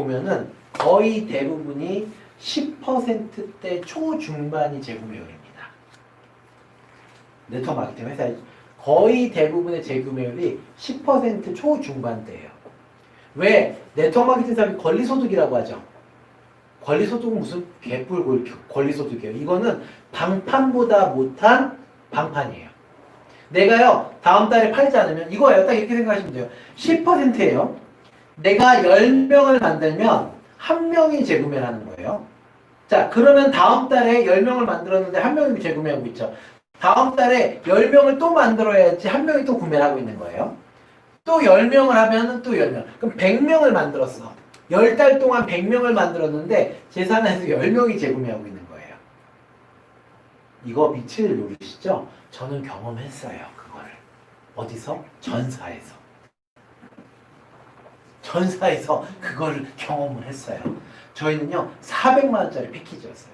보면은 거의 대부분이 10%대 초중반이 재구매율입니다. 네트워크 마케팅 회사에 거의 대부분의 재구매율이 10% 초중반대예요. 왜? 네트워크 마케팅 사업이 권리소득이라고 하죠. 권리소득은 무슨 개뿔 권리소득이에요. 이거는 방판보다 못한 방판이에요. 내가요 다음 달에 팔지 않으면 이거예요. 딱 이렇게 생각하시면 돼요. 10%예요. 내가 10명을 만들면 1명이 재구매를 하는 거예요. 자, 그러면 다음 달에 10명을 만들었는데 1명이 재구매하고 있죠. 다음 달에 10명을 또 만들어야지 1명이 또 구매를 하고 있는 거예요. 또 10명을 하면 또 10명. 그럼 100명을 만들었어. 10달 동안 100명을 만들었는데 제산에서 10명이 재구매하고 있는 거예요. 이거 빛을 노리시죠? 저는 경험했어요. 그거를. 어디서? 전사에서. 전사에서 그거를 경험을 했어요. 저희는요 400만 원짜리 패키지였어요.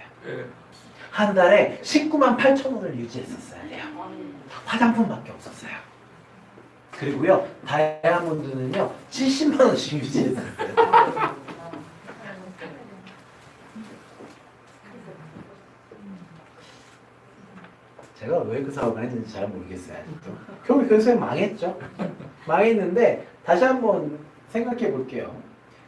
한 달에 19만 8천 원을 유지했었어요. 화장품밖에 없었어요. 그리고요 다이아몬드는요 70만 원씩 유지했었어요. 제가 왜 그 사업을 했는지 잘 모르겠어요. 아직도. 결국 그 회사에 망했죠. 망했는데 다시 한번 생각해 볼게요.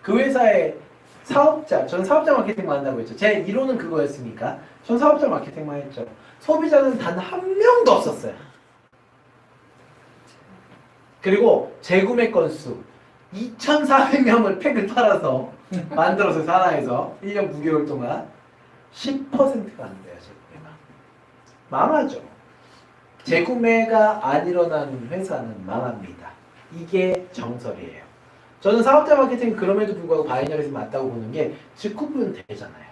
그 회사의 사업자, 전 사업자 마케팅만 한다고 했죠. 제 이론은 그거였으니까 전 사업자 마케팅만 했죠. 소비자는 단 한 명도 없었어요. 그리고 재구매 건수 2,400명을 팩을 팔아서 만들어서 산하에서 1년 9개월 동안 10%가 안 돼요. 재구매가. 망하죠. 재구매가 안 일어나는 회사는 망합니다. 이게 정설이에요. 저는 사업자 마케팅 그럼에도 불구하고 바이너리에서 맞다고 보는 게 직구분 되잖아요.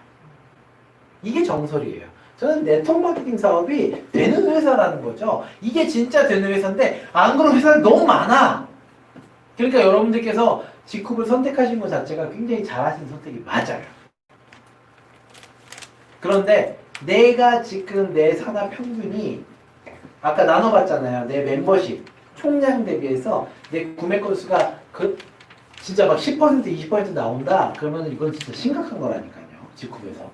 이게 정설이에요. 저는 네트워크 마케팅 사업이 되는 회사라는 거죠. 이게 진짜 되는 회사인데 안 그런 회사는 너무 많아. 그러니까 여러분들께서 직구를 선택하신 것 자체가 굉장히 잘하신 선택이 맞아요. 그런데 내가 지금 내 산하 평균이 아까 나눠봤잖아요. 내 멤버십 총량 대비해서 내 구매 건수가 진짜 막 10% 20% 나온다? 그러면 이건 진짜 심각한 거라니까요. 직구에서.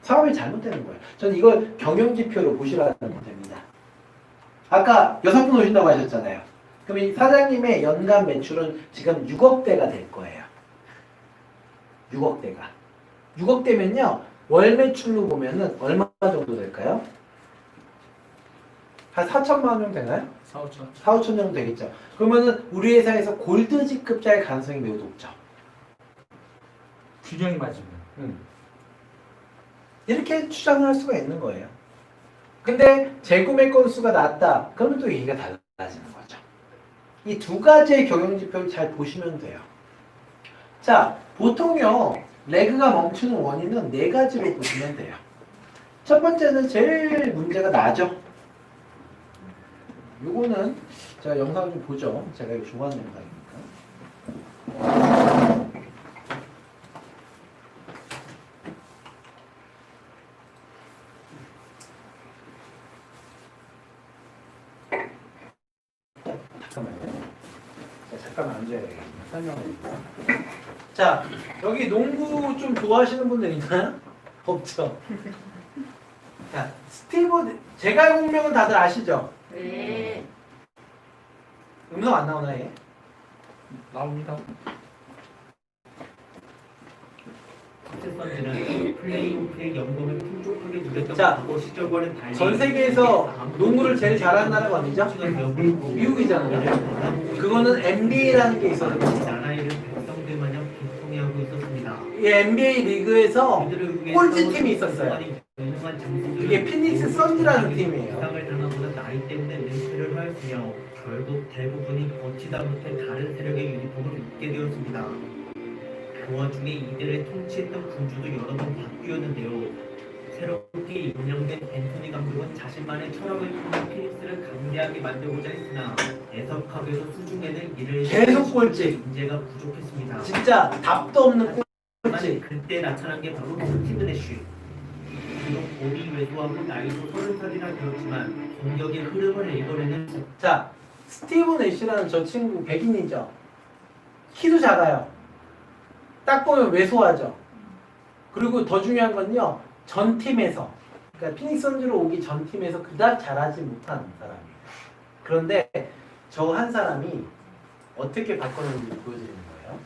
사업이 잘못되는 거예요. 저는 이걸 경영지표로 보시라는 겁니다. 아까 6분 오신다고 하셨잖아요. 그럼 이 사장님의 연간 매출은 지금 6억대가 될 거예요. 6억대가. 6억대면요. 월 매출로 보면은 얼마 정도 될까요? 한 4천만 원 정도 되나요? 4, 5천. 4, 5천 정도 되겠죠. 그러면은 우리 회사에서 골드직급자의 가능성이 매우 높죠. 균형이 맞으면. 이렇게 추정을 할 수가 있는 거예요. 근데 재구매 건수가 낮다. 그러면 또 얘기가 달라지는 거죠. 이 두 가지의 경영지표를 잘 보시면 돼요. 자, 보통요. 레그가 멈추는 원인은 네 가지로 보시면 돼요. 첫 번째는 제일 문제가 나죠. 요거는 제가 영상을 좀 보죠. 제가 이거 좋아하는 영상이니까. 잠깐만 앉아야 되겠네. 설명을 해드릴게요. 자, 여기 농구 좀 좋아하시는 분들 있나요? 없죠. 자, 스티브 제갈 공명은 다들 아시죠? 네. 음성 안 나오나 얘? 나옵니다. 는 플레이오프의 연봉을 풍족하게 누렸던 자, 과거 시절과는 달리 전 세계에서 농구를 제일 잘하는 나라가 어디죠? 미국이잖아요. 그거는 NBA라는 게 있어서 나라의 백성들 마냥 비통해하고 있었습니다. 이 NBA 리그에서 꼴찌 팀이 있었어요. 그게 피닉스 선즈라는 팀이에요. 부상을 당하고는 나이 때문에 은퇴를 하였으며 결국 대부분이 버티다 못해 다른 세력의 유니폼을 입게 되었습니다. 그 와중에 이들을 통치했던 군주도 여러 번 바뀌었는데요. 새롭게 임명된 앤토니 감독은 자신만의 철학을 통해 피닉스를 강대하게 만들고자 했으나 애석하게도 수중에는 이를 계속 꼴찌. 문제가 부족했습니다. 진짜 답도 없는 꼴찌. 그때 나타난 게 바로 스티브 내쉬. 비록 몸이 왜소하고 나이도 30살이나 되었지만 공격의 흐름을 읽어내는 자, 스티브 내시라는 저 친구 백인이죠. 키도 작아요. 딱 보면 왜소하죠. 그리고 더 중요한 건요. 전 팀에서 그러니까 피닉스 선즈로 오기 전 팀에서 그닥 잘하지 못한 사람이에요. 그런데 저 한 사람이 어떻게 바꿔놓은지 보여드리는 거예요.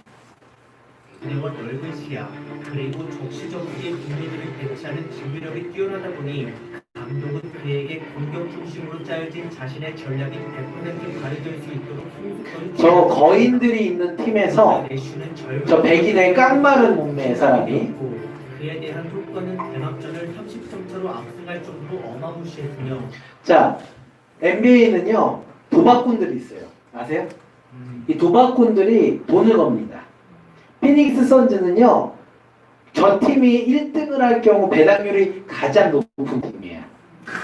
그리고 넓은 시야 그리고 적시적소의 동료들을 대체하는 지휘력이 뛰어나다 보니 감독은 그에게 공격 중심으로 짜여진 자신의 전략이 100% 발휘될 수 있도록 성숙도를 저 거인들이 있는 팀에서 저 백인의 깡마른 몸매의 사람이 그에 대한 효과는 대막전을 30점 차로 압승할 정도로 어마무시했으며 자 NBA는요 도박꾼들이 있어요. 아세요? 이 도박꾼들이 돈을 겁니다. 피닉스 선즈는요 저 팀이 1등을 할 경우 배당률이 가장 높은 팀이에요.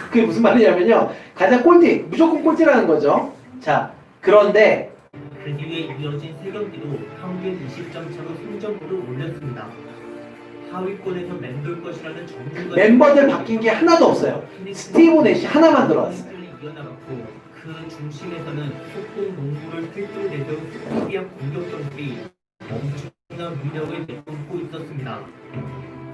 그게 무슨 말이냐면요 가장 꼴찌 무조건 꼴찌라는 거죠. 자 그런데 그 뒤에 이어진 세 경기도 평균 20점 차로 승점으로 올렸습니다. 하위권에서 맴돌 것이라는 전문가 멤버들 바뀐 게 하나도 없어요. 스티브 내시 하나만 들어왔어요. 이어나갔고 그 중심에서는 속공 농구를 필두로 내세운 스피디한 공격 전술이 엄청난 위력을 내뿜고 있었습니다.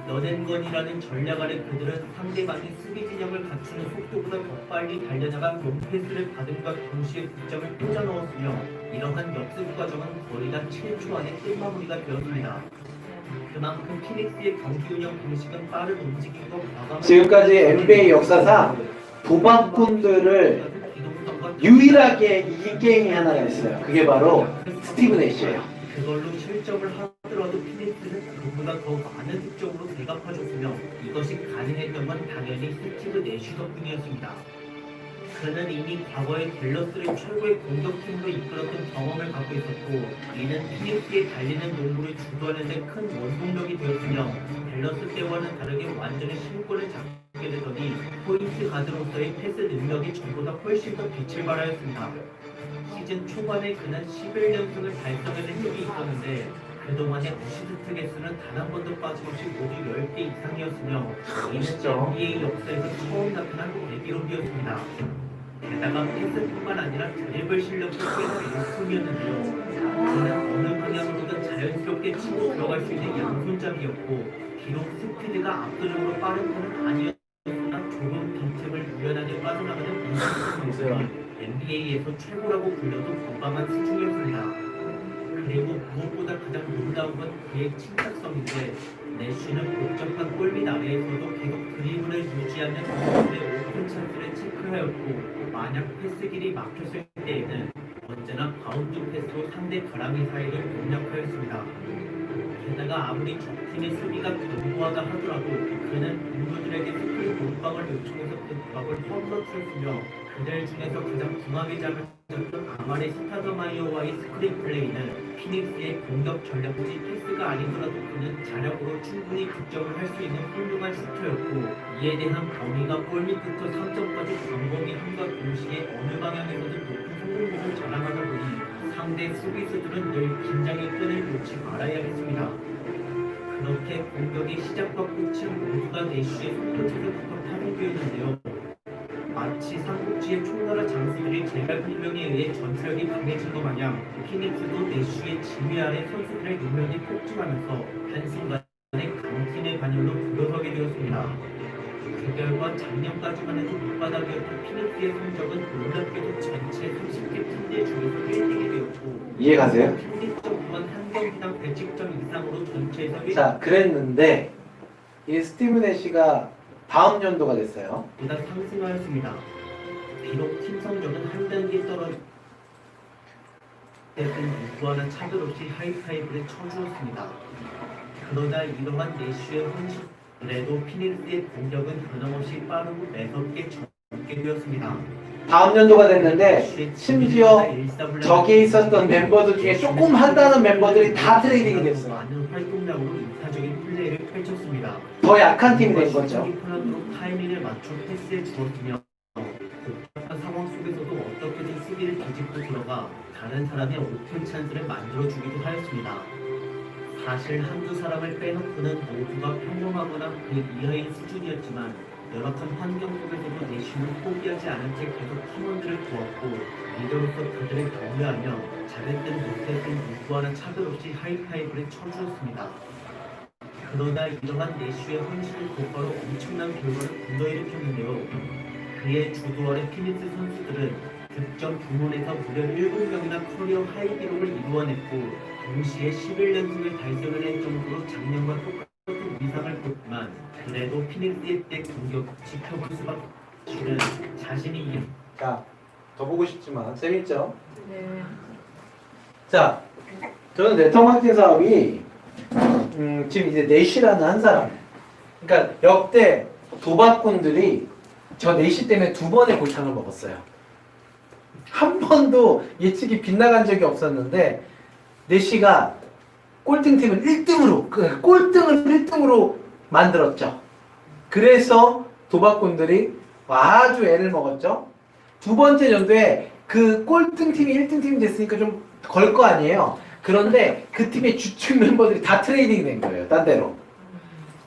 너넨건이라는 전략 아래 그들은 상대방이 수비 진영을 갖추는 속도보다 더 빨리 달려나가 롱패스를 받음과 동시에 득점을 꽂아 넣었으며 이러한 역습 과정은 거의 다 7초 안에 끝마무리가 되었습니다. 그만큼 피닉스의 경기 운영 방식은 빠른 움직임과 과감한 지금까지 NBA 역사상 도박꾼들을 유일하게 이긴 게임이 하나가 있어요. 그게 바로 스티브 내시예요. 그걸로 실점을 하더라도 피닉스는 그보다 더 많은 득점으로 대갚아줬으며 이것이 가능했던 건 당연히 스티브 내쉬 덕분이었습니다. 그는 이미 과거에 댈러스를 최고의 공격팀으로 이끌었던 경험을 갖고 있었고 이는 피닉스의 달리는 농구를 주도하는 데 큰 원동력이 되었으며 댈러스 때와는 다르게 완전히 신권을 잡게 되더니 포인트 가드로서의 패스 능력이 전보다 훨씬 더 빛을 발하였습니다. 시즌 초반에 그는 11연승을 달성하는 힘이 있었는데 그동안의 어시스트 개수는 단 한 번도 빠짐없이 모두 10개 이상이었으며 이는 NBA 역사에서 처음 나타난 대기록이었습니다. 게다가 패스뿐만 아니라 드리블 실력도 꽤나 일품이었는데요. 그는 어느 방향으로든 자연스럽게 치고 들어갈 수 있는 양손잡이였고 비록 스피드가 압도적으로 빠른 편은 아니었으나 좁은 빈틈을 유연하게 빠져나가는 인상성 선수와 NBA에서 최고라고 불려도 무방한 수준이었습니다. 그리고 무엇보다 가장 놀라운 건 그의 침착성인데 내쉬는 복잡한 골밑 아래에서도 계속 드리블을 유지하는 선수들의 오픈 찬스를 체크하였고 만약 패스 길이 막혔을 때에는 언제나 바운드 패스로 상대 가랑이 사이를 공략하였습니다. 게다가 아무리 적팀의 수비가 견고하다 하더라도 그는 인물들에게 스크린 몰빵을 요청해서 그 조합을 험러트렸으며 그들 중에서 가장 중앙에 잡혔던 아마레 스타더마이어와의 스크린 플레이는 피닉스의 공격 전략지 패스가 아니더라도 그는 자력으로 충분히 득점을 할 수 있는 훌륭한 슈터였고 이에 대한 범위가 골밑부터 3점까지 광범위함과 동시에 어느 방향에서든 높은 성공률을 자랑하다 보니 상대 수비수들은 늘 긴장의 끈을 놓지 말아야겠습니다. 그렇게 공격의 시작과 끝은 모두가 내쉬의 손끝에서부터 파생되었는데요. 마치 삼국지의 총나라 장수들이 제갈군명에 의해 전투력이 강해진 것 마냥 피닉스도 내쉬의 지휘 아래 선수들의 능력이 폭증하면서 한순간에 강팀의 반열로 들어서게 되었습니다. 그 결과 작년까지만 해도 밑바닥이었던 피닉스의 성적은 놀랍게도 전체 30개 팀들 중에서 1등이 되었고 이해가세요? 평균점 또한 한 경기당 110점 이상으로 전체에서 1위보다 자 그랬는데 이 스티브 내시가 다음 연도가 됐어요. 상승하였습니다. 비록 팀 성적은 한 단계 떨어졌던 누구와는 차별 없이 하이파이브를 쳐주었습니다. 그러다 이러한 내쉬의 헌신에도 피닉스의 공격은 변함없이 빠르고 매섭게 적게 되었습니다. 다음 연도가 됐는데 심지어 저기에 있었던 멤버들 중에 조금 한다는 멤버들이 다 트레이딩이 됐어요. 많은 활동량으로 이타적인 플레이를 펼쳤습니다. 더 약한 팀이 된 거죠. 편안으로 타이밍을 맞춰 패스해 주었으며 복잡한 상황 속에서도 어떻게든 수비를 뒤집고 들어가 다른 사람의 오픈 찬스를 만들어주기도 하였습니다. 사실 한두 사람을 빼놓고는 모두가 평범하거나 그 이하의 수준이었지만 열악한 환경 속에서도 내쉬는 포기하지 않은 채 계속 팀원들을 도왔고 리더로서 그들을 격려하며 잘했든 못했든 누구와는 차별 없이 하이파이브를 쳐주었습니다. 그러나 이러한 내쉬의 헌신이 곧바로 엄청난 결과를 불러일으켰는데요. 그의 주도 아래 피닉스 선수들은 득점 부문에서 무려 7명이나 커리어 하이 기록을 이루어냈고 동시에 11연승을 달성을 한 정도로 작년과 똑같은 위상을 보였지만 그래도 피닉스의 때 공격 지켜볼 수밖에 없는 자신이 자, 더 보고 싶지만 재밌죠? 네. 자, 저는 네트워크 마케팅 사업이 지금 이제 내시라는 한 사람, 그러니까 역대 도박꾼들이 저 내시 때문에 2번의 골탕을 먹었어요. 한 번도 예측이 빗나간 적이 없었는데 내시가 꼴등팀을 1등으로 꼴등을 1등으로 만들었죠. 그래서 도박꾼들이 아주 애를 먹었죠. 두 번째 연도에 그 꼴등팀이 1등팀이 됐으니까 좀 걸 거 아니에요. 그런데 그 팀의 주축 멤버들이 다 트레이딩이 된 거예요. 딴 데로.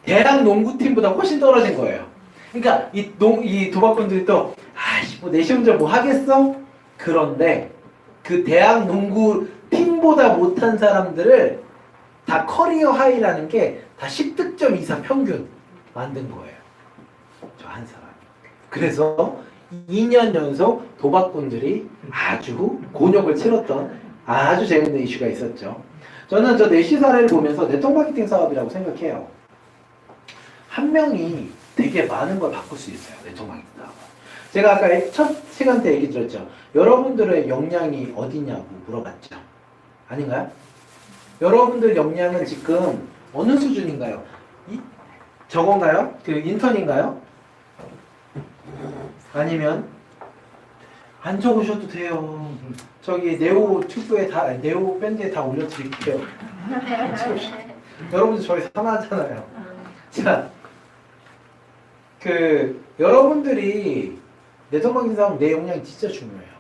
대학 농구팀보다 훨씬 떨어진 거예요. 그러니까 이 도박꾼들이 또 아이씨 뭐 내시 혼자 뭐 하겠어? 그런데 그 대학 농구 팀보다 못한 사람들을 다 커리어 하이라는 게 다 10득점 이상 평균 만든 거예요. 저 한 사람. 그래서 2년 연속 도박꾼들이 아주 곤욕을 치렀던 아주 재밌는 이슈가 있었죠. 저는 저 내시 사례를 보면서 네트워크 마케팅 사업이라고 생각해요. 한 명이 되게 많은 걸 바꿀 수 있어요. 네트워크 마케팅 사업. 제가 아까 첫 시간 때 얘기 드렸죠. 여러분들의 역량이 어디냐고 물어봤죠. 아닌가요? 여러분들 역량은 지금 어느 수준인가요? 저건가요? 그 인턴인가요? 아니면 안 적으셔도 돼요. 저기 네오 튜브에 다 네오 밴드에 다 올려드릴게요. 여러분들 저희 상하잖아요. 자, 그 여러분들이 네트워크 마케팅 사업 내 역량이 진짜 중요해요.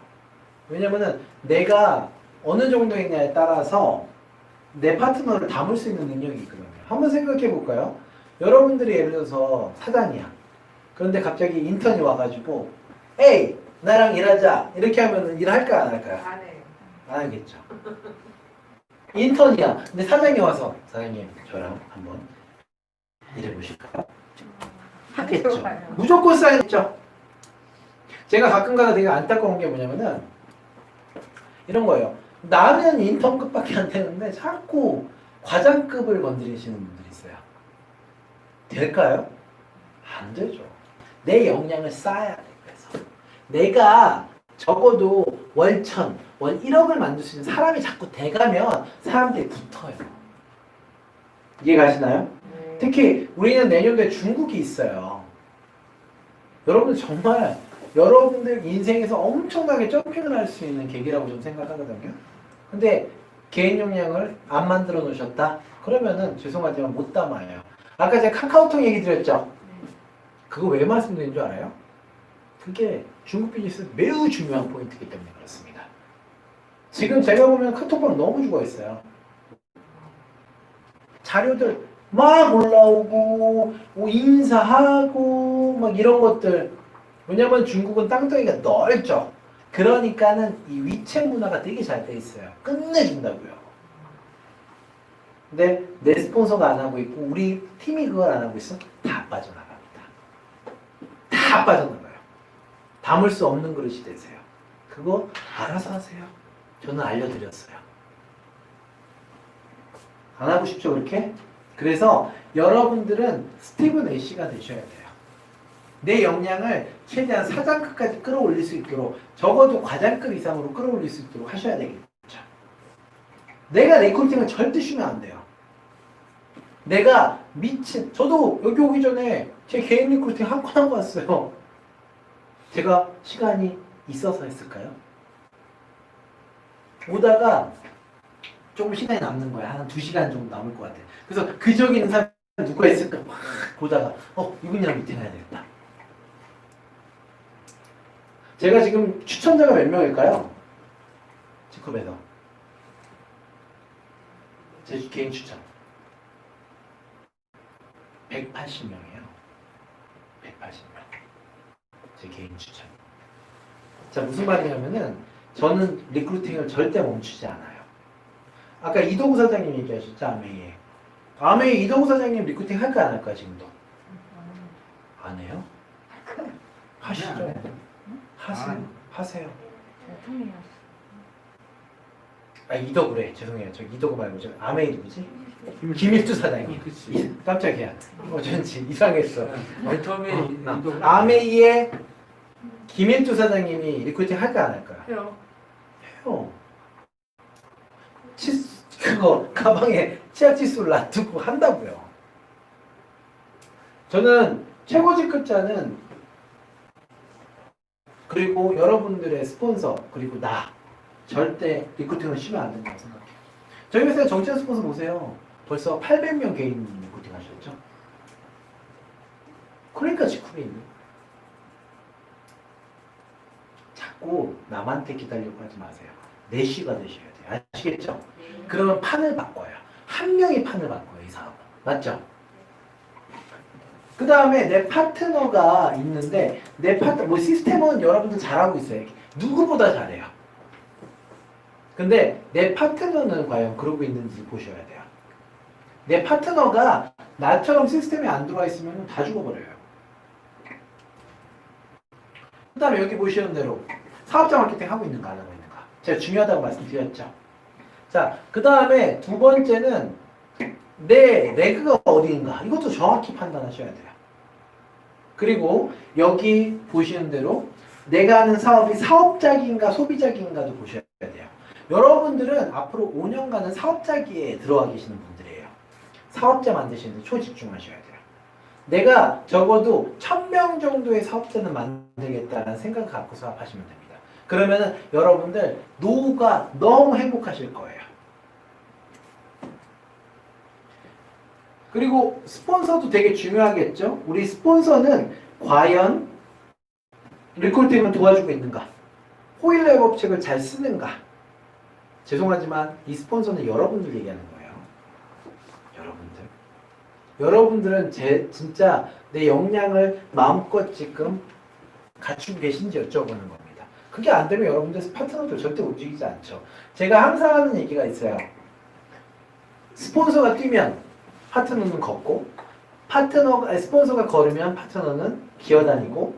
왜냐면은 내가 어느 정도이냐에 따라서 내 파트너를 담을 수 있는 능력이 있거든요. 한번 생각해 볼까요? 여러분들이 예를 들어서 사장이야. 그런데 갑자기 인턴이 와가지고 에이 나랑 일하자 이렇게 하면 일할까요 안 할까요? 안 해요. 안 하겠죠. 인턴이야. 근데 사장이 와서 사장님 저랑 한번 일해보실까요? 하겠죠. 좋아요. 무조건 쌓였죠. 제가 가끔가다 되게 안타까운 게 뭐냐면은 이런 거예요. 나는 인턴급밖에 안 되는데 자꾸 과장급을 건드리시는 분들이 있어요. 될까요? 안 되죠. 내 역량을 쌓아야 돼. 그래서 내가 적어도 월 1,000, 월 1억을 만들 수 있는 사람이 자꾸 돼가면 사람들이 붙어요. 이해가시나요? 네. 특히 우리는 내년도에 중국이 있어요. 여러분들 정말 여러분들 인생에서 엄청나게 점핑을 할 수 있는 계기라고 좀 생각하거든요. 근데 개인 역량을 안 만들어 놓으셨다? 그러면은 죄송하지만 못 담아요. 아까 제가 카카오톡 얘기 드렸죠? 그거 왜 말씀드린 줄 알아요? 그게 중국 비즈니스 매우 중요한 포인트이기 때문에 그렇습니다. 지금 제가 보면 카톡방 너무 죽어 있어요. 자료들 막 올라오고 뭐 인사하고 막 이런 것들. 왜냐면 중국은 땅덩이가 넓죠. 그러니까는 이 위챗 문화가 되게 잘 돼 있어요. 끝내준다고요. 근데 내 스폰서가 안 하고 있고 우리 팀이 그걸 안 하고 있어? 다 빠져나갑니다. 다 빠져나가요. 담을 수 없는 그릇이 되세요. 그거 알아서 하세요. 저는 알려드렸어요. 안 하고 싶죠 그렇게? 그래서 여러분들은 스티븐 애쉬가 되셔야 돼요. 내 역량을 최대한 사장급까지 끌어올릴 수 있도록 적어도 과장급 이상으로 끌어올릴 수 있도록 하셔야 되겠죠. 내가 리크루팅을 절대 쉬면 안 돼요. 내가 미친 저도 여기 오기 전에 제 개인 리크루팅 한 건 하고 왔어요. 제가 시간이 있어서 했을까요? 오다가 조금 시간이 남는 거야. 한 2시간 정도 남을 것 같아. 그래서 그 지역에 있는 사람 누가 있을까 막 보다가 이분이랑 미팅 해야 되겠다. 제가 지금 추천자가 몇 명일까요? 지컵에서 제 개인 추천 180명이에요. 가입하시면. 제 개인 추천. 자, 무슨 말이냐면은 저는 리크루팅을 절대 멈추지 않아요. 아까 이동우 사장님 얘기하셨죠, 아메이에. 아메이 이동우 사장님 리크루팅 할까 안 할까 지금도? 안 해요? 하시죠. 하세요. 하세요. 아, 이덕우래. 죄송해요. 저 이덕우 말고 저 아메이 누구지? 김일두 사장님. 그치. 깜짝이야. 어쩐지 이상했어. 맨 처음에 아메이의 김일두 사장님이 리크루팅 할까 안 할까요? 해요. 해요. 그거 가방에 치약 칫솔 놔두고 한다고요. 저는 최고 직급자는 그리고 여러분들의 스폰서 그리고 나 절대 리크루팅을 쉬면 안 된다고 생각해요. 저희 회사 정치적 스폰서 보세요. 벌써 800명 개인 리크루팅 하셨죠? 그러니까 직급이 있는. 자꾸 남한테 기다리려고 하지 마세요. 내쉬가 되셔야 돼요. 아시겠죠? 그러면 판을 바꿔요. 한 명이 판을 바꿔요, 이 사업은. 맞죠? 그 다음에 내 파트너가 있는데, 뭐 시스템은 여러분들 잘하고 있어요. 누구보다 잘해요. 근데 내 파트너는 과연 그러고 있는지 보셔야 돼요. 내 파트너가 나처럼 시스템에 안 들어와 있으면 다 죽어버려요. 그 다음에 여기 보시는 대로 사업자 마케팅 하고 있는가 안 하고 있는가. 제가 중요하다고 말씀드렸죠. 자, 그 다음에 두 번째는 내 레그가 어디인가. 이것도 정확히 판단하셔야 돼요. 그리고 여기 보시는 대로 내가 하는 사업이 사업작인가 소비작인가도 보셔야 돼요. 여러분들은 앞으로 5년간은 사업자기에 들어와 계시는 분들이에요. 사업자 만드시는데 초집중하셔야 돼요. 내가 적어도 1000명 정도의 사업자는 만들겠다는 생각을 갖고 사업하시면 됩니다. 그러면은 여러분들 노후가 너무 행복하실 거예요. 그리고 스폰서도 되게 중요하겠죠? 우리 스폰서는 과연 리크루팅을 도와주고 있는가? 호일러의 법칙을 잘 쓰는가? 죄송하지만 이 스폰서는 여러분들 얘기하는 거예요. 여러분들은 진짜 내 역량을 마음껏 지금 갖추고 계신지 여쭤보는 겁니다. 그게 안 되면 여러분들 파트너들 절대 움직이지 않죠. 제가 항상 하는 얘기가 있어요. 스폰서가 뛰면 파트너는 걷고, 스폰서가 걸으면 파트너는 기어다니고,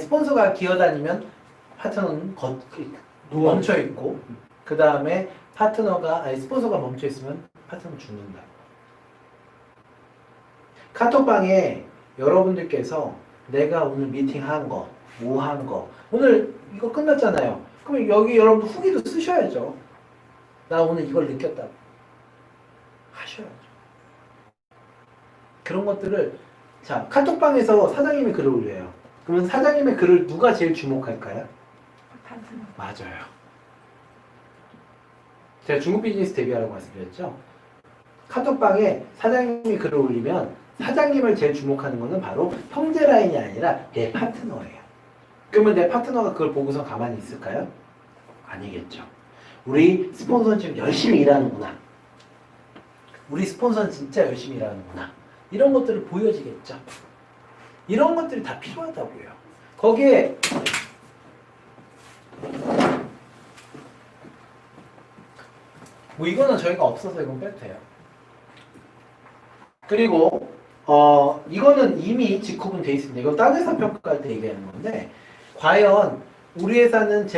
스폰서가 기어다니면 파트너는 멈춰 있고, 그 다음에 스폰서가 멈춰 있으면 파트너는 죽는다. 카톡방에 여러분들께서 내가 오늘 미팅한 거, 뭐 한 거, 오늘 이거 끝났잖아요. 그럼 여기 여러분들 후기도 쓰셔야죠. 나 오늘 이걸 느꼈다. 하셔야죠. 그런 것들을, 자, 카톡방에서 사장님이 글을 올려요. 그러면 사장님의 글을 누가 제일 주목할까요? 맞아요. 제가 중국 비즈니스 데뷔하라고 말씀드렸죠? 카톡방에 사장님이 글을 올리면 사장님을 제일 주목하는 것은 바로 형제 라인이 아니라 내 파트너예요. 그러면 내 파트너가 그걸 보고서 가만히 있을까요? 아니겠죠. 우리 스폰서는 지금 열심히 일하는구나. 우리 스폰서는 진짜 열심히 일하는구나. 이런 것들을 보여지겠죠. 이런 것들이 다 필요하다고요. 거기에 뭐 이거는 저희가 없어서 이건 빼도 돼요. 그리고 이거는 이미 직후분 돼 있습니다. 이거 딴 회사 평가할 때 얘기하는 건데, 과연 우리 회사는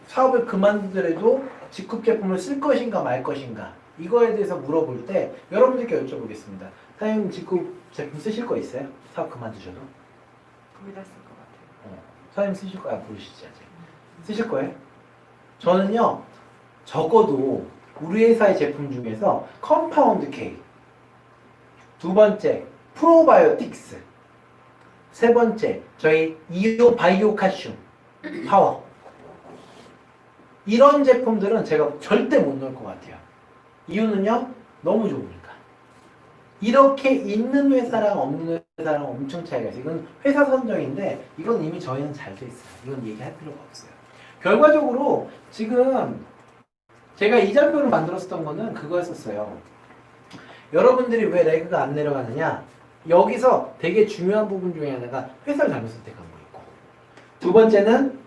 사업을 그만두더라도 직급 제품을 쓸 것인가 말 것인가, 이거에 대해서 물어볼 때 여러분들께 여쭤보겠습니다. 사장님 직급 제품 쓰실 거 있어요? 사업 그만두셔도? 거의 다 쓸 것 같아요. 사장님 쓰실 거야? 모르시지 아직? 쓰실 거예요? 저는요, 적어도 우리 회사의 제품 중에서 컴파운드 K, 두 번째 프로바이오틱스, 세 번째 저희 이오 바이오 칼슘 파워, 이런 제품들은 제가 절대 못 넣을 것 같아요. 이유는요, 너무 좋으니까. 이렇게 있는 회사랑 없는 회사랑 엄청 차이가 있어요. 이건 회사 선정인데 이건 이미 저희는 잘 돼 있어요. 이건 얘기할 필요가 없어요. 결과적으로 지금 제가 이자표를 만들었었던 거는 그거였었어요. 여러분들이 왜 레그가 안 내려가느냐? 여기서 되게 중요한 부분 중에 하나가 회사를 잘못 선택한 거 있고, 두 번째는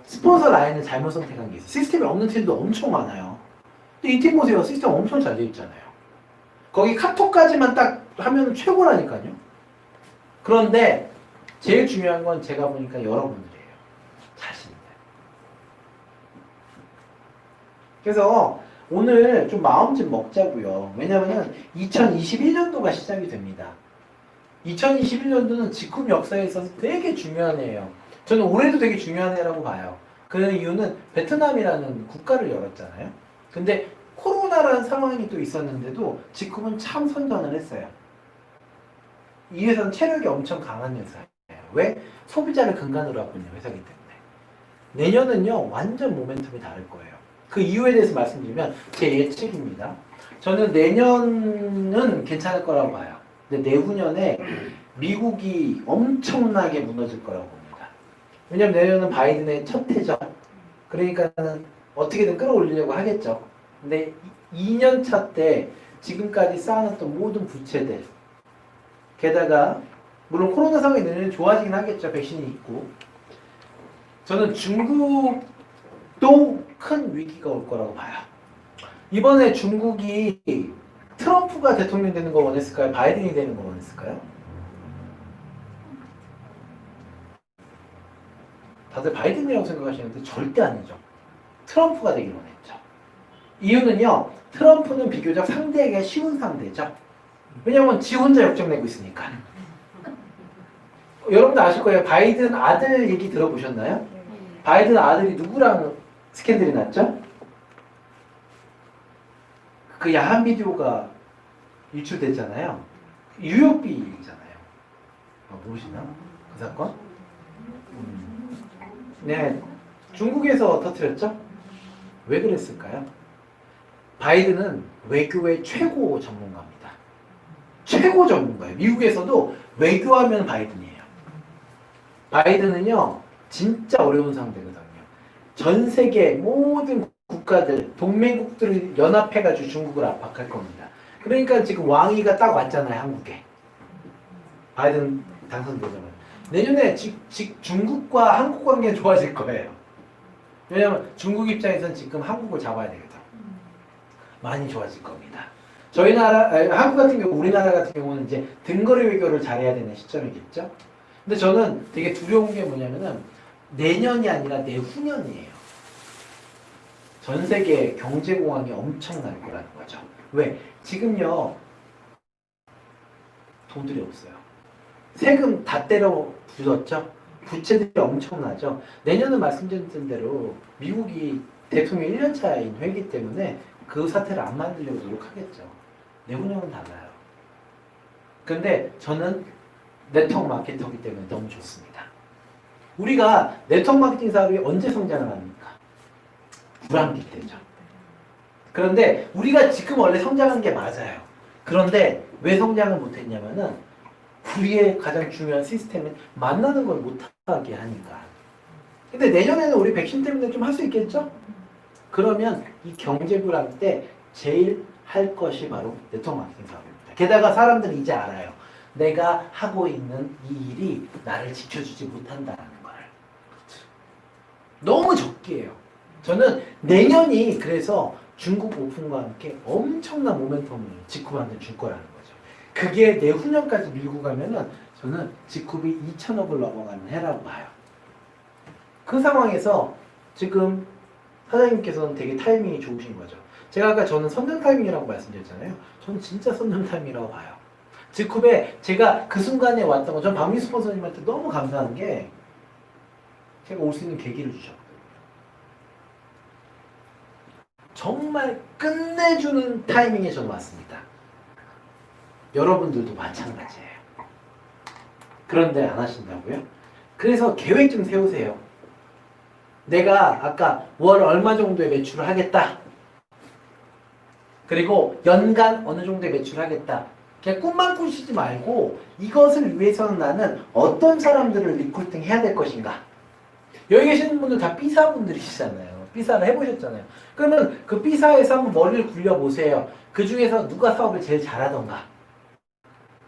스폰서 라인을 잘못 선택한 게 있어요. 시스템이 없는 팀도 엄청 많아요. 근데 이 팀 보세요. 시스템 엄청 잘 돼 있잖아요. 거기 카톡까지만 딱 하면 최고라니까요. 그런데 제일 중요한 건 제가 보니까 여러분들이에요. 자신들. 그래서 오늘 좀 마음 좀 먹자고요. 왜냐면은 2021년도가 시작이 됩니다. 2021년도는 직업 역사에 있어서 되게 중요한 해예요. 저는 올해도 되게 중요한 해라고 봐요. 그 이유는 베트남이라는 국가를 열었잖아요. 근데 코로나라는 상황이 또 있었는데도 직업은 참 선전을 했어요. 이 회사는 체력이 엄청 강한 회사예요. 왜? 소비자를 근간으로 하고 있는 회사이기 때문에. 내년은요, 완전 모멘텀이 다를 거예요. 그 이유에 대해서 말씀드리면 제 예측입니다. 저는 내년은 괜찮을 거라고 봐요. 근데 내후년에 미국이 엄청나게 무너질 거라고 봅니다. 왜냐면 내년은 바이든의 첫 해죠. 그러니까는 어떻게든 끌어올리려고 하겠죠. 근데 2년 차 때 지금까지 쌓아놨던 모든 부채들, 게다가 물론 코로나 상황이 내년에 좋아지긴 하겠죠. 백신이 있고. 저는 중국도 큰 위기가 올 거라고 봐요. 이번에 중국이 트럼프가 대통령 되는 거 원했을까요? 바이든이 되는 거 원했을까요? 다들 바이든이라고 생각하시는데 절대 아니죠. 트럼프가 되길 원했죠. 이유는요. 트럼프는 비교적 상대에게 쉬운 상대죠. 왜냐면 지 혼자 역정 내고 있으니까. 여러분도 아실 거예요. 바이든 아들 얘기 들어보셨나요? 바이든 아들이 누구랑 스캔들이 났죠? 그 야한 비디오가 유출됐잖아요. 유효비잖아요. 모르시나? 그 사건? 네, 중국에서 터뜨렸죠? 왜 그랬을까요? 바이든은 외교의 최고 전문가입니다. 최고 전문가예요. 미국에서도 외교하면 바이든이에요. 바이든은요, 진짜 어려운 상대거든요. 전 세계 모든 국가들, 동맹국들을 연합해가지고 중국을 압박할 겁니다. 그러니까 지금 왕위가 딱 왔잖아요, 한국에. 바이든 당선되자면. 내년에 중국과 한국 관계는 좋아질 거예요. 왜냐하면 중국 입장에서는 지금 한국을 잡아야 되거든. 많이 좋아질 겁니다. 저희 나라, 한국 같은 경우, 우리나라 같은 경우는 이제 등거리 외교를 잘해야 되는 시점이겠죠. 근데 저는 되게 두려운 게 뭐냐면은 내년이 아니라 내후년이에요. 전 세계 경제공황이 엄청날 거라는 거죠. 왜? 지금요, 돈들이 없어요. 세금 다 때려 부었죠? 부채들이 엄청나죠? 내년은 말씀드린 대로 미국이 대통령 1년차인 회기 때문에 그 사태를 안 만들려고 노력하겠죠. 내후년은 달라요. 근데 저는 네트워크 마케터이기 때문에 너무 좋습니다. 우리가 네트워크 마케팅 사업이 언제 성장을 합니까? 불황기 때죠. 그런데 우리가 지금 원래 성장한 게 맞아요. 그런데 왜 성장을 못했냐면은 우리의 가장 중요한 시스템은 만나는 걸 못하게 하니까. 근데 내년에는 우리 백신 때문에 좀 할 수 있겠죠? 그러면 이 경제 불황 때 제일 할 것이 바로 네트워크 마케팅 사업입니다. 게다가 사람들은 이제 알아요. 내가 하고 있는 이 일이 나를 지켜주지 못한다는 걸. 너무 적게 해요. 저는 내년이 그래서 중국 오픈과 함께 엄청난 모멘텀을 직후반대 줄 거라는 거죠. 그게 내후년까지 밀고 가면은 저는 직후비 2천억을 넘어가는 해라고 봐요. 그 상황에서 지금 사장님께서는 되게 타이밍이 좋으신 거죠. 제가 아까 저는 선전 타이밍이라고 말씀드렸잖아요. 저는 진짜 선전 타이밍이라고 봐요. 직후에 제가 그 순간에 왔던 거, 전 박민수 스폰서님한테 너무 감사한 게 제가 올 수 있는 계기를 주셨거든요. 정말 끝내주는 타이밍에 저는 왔습니다. 여러분들도 마찬가지예요. 그런데 안 하신다고요? 그래서 계획 좀 세우세요. 내가 아까 월 얼마 정도의 매출을 하겠다. 그리고 연간 어느 정도의 매출을 하겠다. 그냥 꿈만 꾸시지 말고 이것을 위해서는 나는 어떤 사람들을 리크루팅 해야 될 것인가. 여기 계시는 분들 다 B사 분들이시잖아요. B사를 해보셨잖아요. 그러면 그 B사에서 한번 머리를 굴려보세요. 그 중에서 누가 사업을 제일 잘하던가.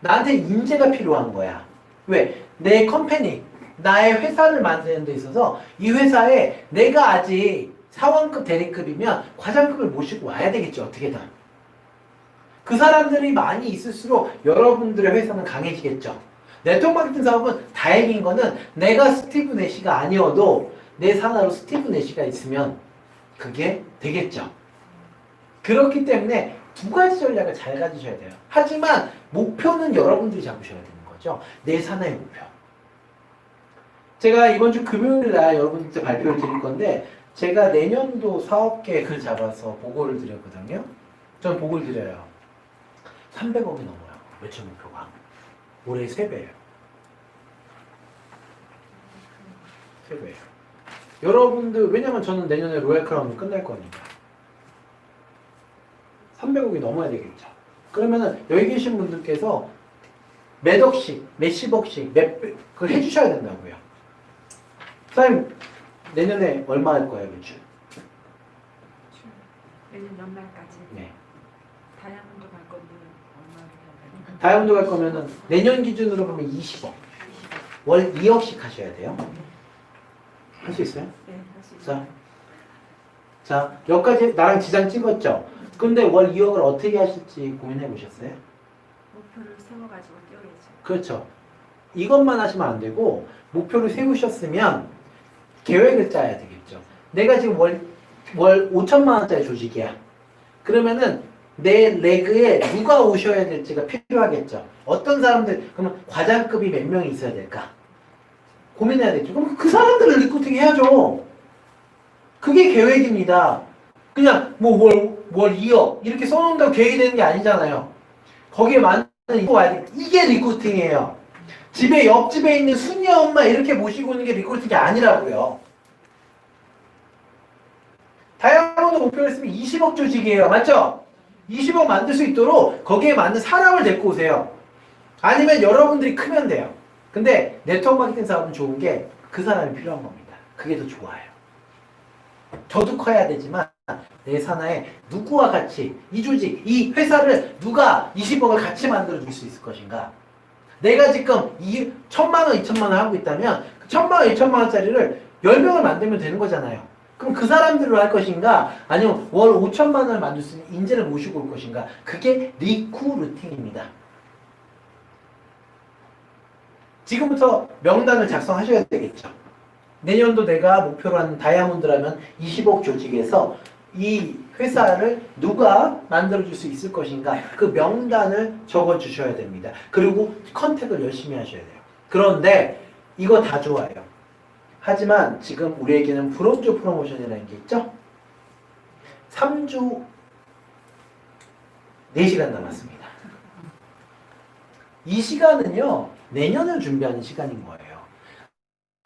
나한테 인재가 필요한 거야. 왜? 내 컴퍼니, 나의 회사를 만드는 데 있어서 이 회사에 내가 아직 사원급 대리급이면 과장급을 모시고 와야 되겠죠. 어떻게든. 그 사람들이 많이 있을수록 여러분들의 회사는 강해지겠죠. 네트워크 마케팅 사업은 다행인 거는 내가 스티브 내시가 아니어도 내 산하로 스티브 내시가 있으면 그게 되겠죠. 그렇기 때문에 두 가지 전략을 잘 가지셔야 돼요. 하지만 목표는 여러분들이 잡으셔야 되는 거죠. 내 산하의 목표. 제가 이번 주 금요일 날 여러분들한테 발표를 드릴 건데 제가 내년도 사업 계획을 잡아서 보고를 드렸거든요. 전 보고를 드려요. 300억이 넘어요. 매출 목표가. 올해 3배예요. 3배예요. 여러분들 왜냐면 저는 내년에 로얄 크라운이 끝날 거니까 300억이 넘어야 되겠죠. 그러면은 여기 계신 분들께서 몇 억씩, 몇십억씩, 그걸 해주셔야 된다고요. 사장님 내년에 얼마 할 거예요, 매출? 내년 연말까지 네. 다이아몬드 갈 건데 얼마를 해야 되나? 다이아몬드 갈 거면은 내년 기준으로 보면 20억. 월 2억씩 하셔야 돼요. 할 수 있어요? 네, 할 수 있어요. 자, 여기까지 나랑 지장 찍었죠? 근데 월 2억을 어떻게 하실지 고민해 보셨어요? 목표를 세워가지고 뛰어야죠. 그렇죠. 이것만 하시면 안 되고 목표를 세우셨으면 계획을 짜야 되겠죠. 내가 지금 월 5천만 원짜리 조직이야. 그러면은 내 레그에 누가 오셔야 될지가 필요하겠죠. 어떤 사람들, 그러면 과장급이 몇 명이 있어야 될까? 고민해야 되죠. 그럼 그 사람들을 리크루팅 해야죠. 그게 계획입니다. 그냥 뭐 월 2억 이렇게 써놓는다고 계획이 되는 게 아니잖아요. 거기에 맞는 이거 와야 돼. 이게 리크루팅이에요. 집에 옆집에 있는 순이 엄마 이렇게 모시고 있는 게 리크루팅이 아니라고요. 다이아몬드 목표를 했으면 20억 조직이에요. 맞죠? 20억 만들 수 있도록 거기에 맞는 사람을 데리고 오세요. 아니면 여러분들이 크면 돼요. 근데 네트워크 마케팅 사업은 좋은 게 그 사람이 필요한 겁니다. 그게 더 좋아요. 저도 커야 되지만 내 산하에 누구와 같이 이 조직, 이 회사를 누가 20억을 같이 만들어 줄 수 있을 것인가. 내가 지금 1,000만 원, 2,000만 원 하고 있다면 그 1,000만 원, 2,000만 원짜리를 10명을 만들면 되는 거잖아요. 그럼 그 사람들로 할 것인가 아니면 월 5천만 원을 만들 수 있는 인재를 모시고 올 것인가. 그게 리크루팅입니다. 지금부터 명단을 작성하셔야 되겠죠. 내년도 내가 목표로 하는 다이아몬드라면 20억 조직에서 이 회사를 누가 만들어줄 수 있을 것인가 그 명단을 적어주셔야 됩니다. 그리고 컨택을 열심히 하셔야 돼요. 그런데 이거 다 좋아요. 하지만 지금 우리에게는 브론즈 프로모션이라는 게 있죠. 3주 4시간 남았습니다. 이 시간은요 내년을 준비하는 시간인 거예요.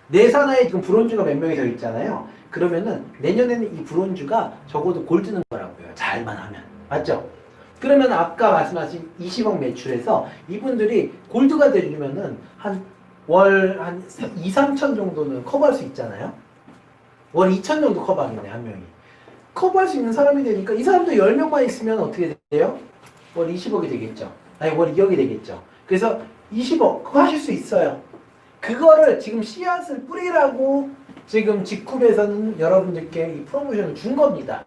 내 산하에 지금 브론즈가 몇 명이 더 있잖아요. 그러면은 내년에는 이 브론즈가 적어도 골드는 거라고요. 잘만 하면. 맞죠? 그러면 아까 말씀하신 20억 매출에서 이분들이 골드가 되려면은 월 한 2, 3천 정도는 커버할 수 있잖아요. 월 2천 정도 커버하겠네, 한 명이. 커버할 수 있는 사람이 되니까 이 사람도 10명만 있으면 어떻게 돼요? 월 20억이 되겠죠. 아니, 월 2억이 되겠죠. 그래서 20억, 그거 하실 수 있어요. 그거를 지금 씨앗을 뿌리라고 지금 직급에서는 여러분들께 이 프로모션을 준 겁니다.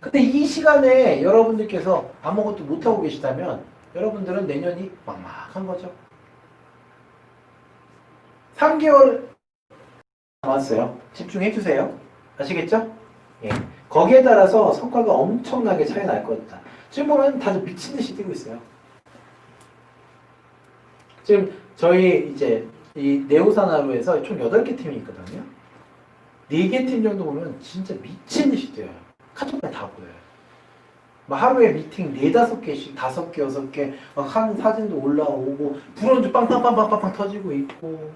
근데 이 시간에 여러분들께서 아무것도 못하고 계시다면 여러분들은 내년이 막막한 거죠. 3개월 남았어요. 집중해 주세요. 아시겠죠? 예. 거기에 따라서 성과가 엄청나게 차이 날 거다. 지금 보면 다들 미친 듯이 뛰고 있어요. 지금 저희 이제 이 네오사나루에서 총 8개 팀이 있거든요. 4개 팀 정도 보면 진짜 미친 듯이 뛰어요. 카톡에 다 보여요. 막 하루에 미팅 4, 5개씩 5개, 6개 한 사진도 올라오고 브론즈 빵빵빵빵빵 터지고 있고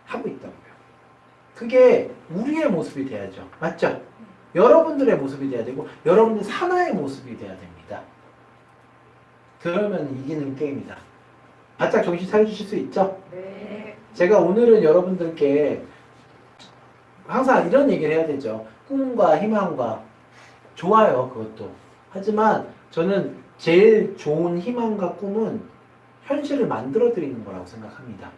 하고 있다고요. 그게 우리의 모습이 돼야죠. 맞죠? 여러분들의 모습이 돼야 되고 여러분들 산하의 모습이 돼야 됩니다. 그러면 이기는 게임이다. 바짝 정신 차려주실 수 있죠? 네. 제가 오늘은 여러분들께 항상 이런 얘기를 해야 되죠. 꿈과 희망과 좋아요, 그것도. 하지만 저는 제일 좋은 희망과 꿈은 현실을 만들어 드리는 거라고 생각합니다.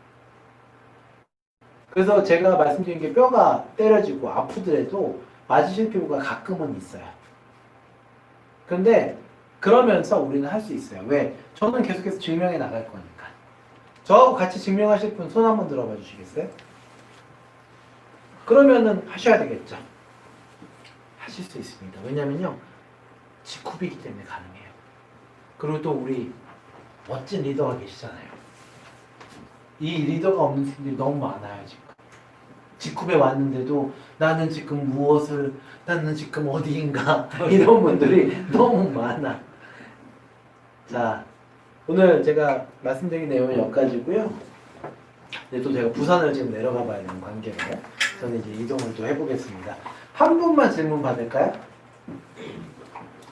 그래서 제가 말씀드린 게 뼈가 때려지고 아프더라도 맞으실 피부가 가끔은 있어요. 근데 그러면서 우리는 할 수 있어요. 왜? 저는 계속해서 증명해 나갈 거니까. 저하고 같이 증명하실 분 손 한번 들어봐 주시겠어요? 그러면은 하셔야 되겠죠. 하실 수 있습니다. 왜냐면요, 직후이기 때문에 가능해요. 그리고 또 우리 멋진 리더가 계시잖아요. 이 리더가 없는 팀들이 너무 많아요. 지금 직후에 왔는데도 나는 지금 무엇을, 나는 지금 어디인가 이런 분들이 너무 많아. 자, 오늘 제가 말씀드린 내용은 여기까지고요. 이제 또 제가 부산을 지금 내려가 봐야 되는 관계로 저는 이제 이동을 또 해보겠습니다. 한 분만 질문 받을까요?